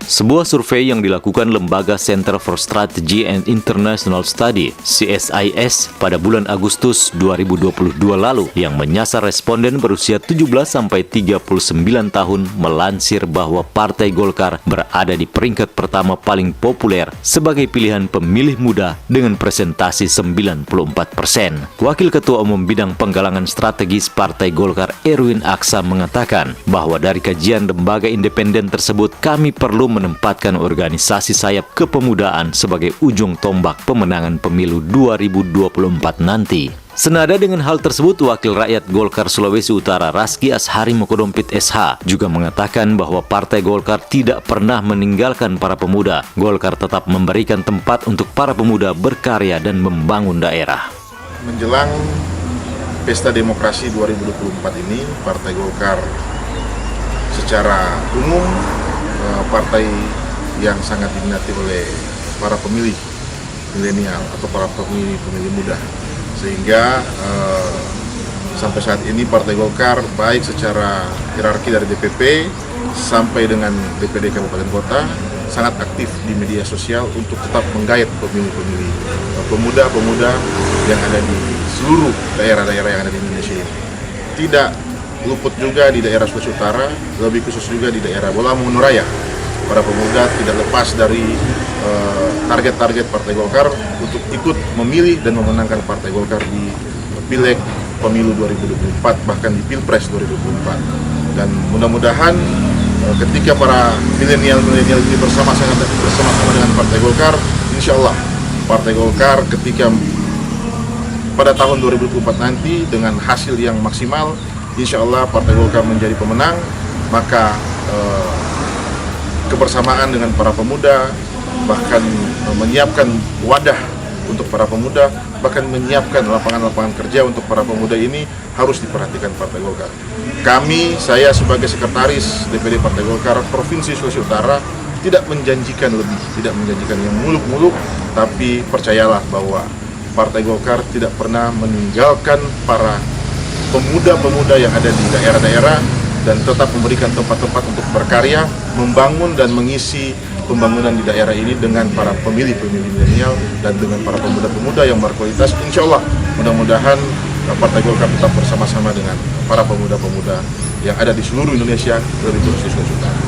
Sebuah survei yang dilakukan Lembaga Center for Strategy and International Study (CSIS) pada bulan Agustus 2022 lalu yang menyasar responden berusia 17-39 tahun melansir bahwa Partai Golkar berada di peringkat pertama paling populer sebagai pilihan pemilih muda dengan presentasi 94%. Wakil Ketua Umum Bidang Penggalangan Strategis Partai Golkar Erwin Aksa mengatakan bahwa dari kajian lembaga independen tersebut kami perlu menempatkan organisasi sayap kepemudaan sebagai ujung tombak pemenangan pemilu 2024 nanti. Senada dengan hal tersebut, Wakil Rakyat Golkar Sulawesi Utara Raski Ashari Mokodompit SH juga mengatakan bahwa Partai Golkar tidak pernah meninggalkan para pemuda. Golkar tetap memberikan tempat untuk para pemuda berkarya dan membangun daerah. Menjelang Pesta Demokrasi 2024 ini, Partai Golkar secara umum partai yang sangat diminati oleh para pemilih milenial atau para pemilih muda, sehingga sampai saat ini Partai Golkar baik secara hierarki dari DPP sampai dengan DPD Kabupaten Kota sangat aktif di media sosial untuk tetap menggait pemilih-pemilih pemuda-pemuda yang ada di seluruh daerah-daerah yang ada di Indonesia ini. Tidak luput juga di daerah Sulawesi Utara, lebih khusus juga di daerah Bola Mongondo. Para pemuda tidak lepas dari target-target Partai Golkar untuk ikut memilih dan memenangkan Partai Golkar di Pileg Pemilu 2024, bahkan di Pilpres 2024. Dan mudah-mudahan ketika para milenial ini bersama-sama dengan Partai Golkar, insya Allah Partai Golkar ketika pada tahun 2024 nanti dengan hasil yang maksimal, insya Allah Partai Golkar menjadi pemenang, maka kebersamaan dengan para pemuda, bahkan menyiapkan wadah untuk para pemuda, bahkan menyiapkan lapangan-lapangan kerja untuk para pemuda ini harus diperhatikan Partai Golkar. Saya sebagai sekretaris DPD Partai Golkar Provinsi Sulawesi Utara tidak menjanjikan lebih, tidak menjanjikan yang muluk-muluk, tapi percayalah bahwa Partai Golkar tidak pernah meninggalkan para pemuda-pemuda yang ada di daerah-daerah dan tetap memberikan tempat-tempat untuk berkarya, membangun dan mengisi pembangunan di daerah ini dengan para pemilih-pemilih milenial dan dengan para pemuda-pemuda yang berkualitas. Insya Allah, mudah-mudahan Partai Golkar tetap bersama-sama dengan para pemuda-pemuda yang ada di seluruh Indonesia, lebih khusus di Sulawesi Utara.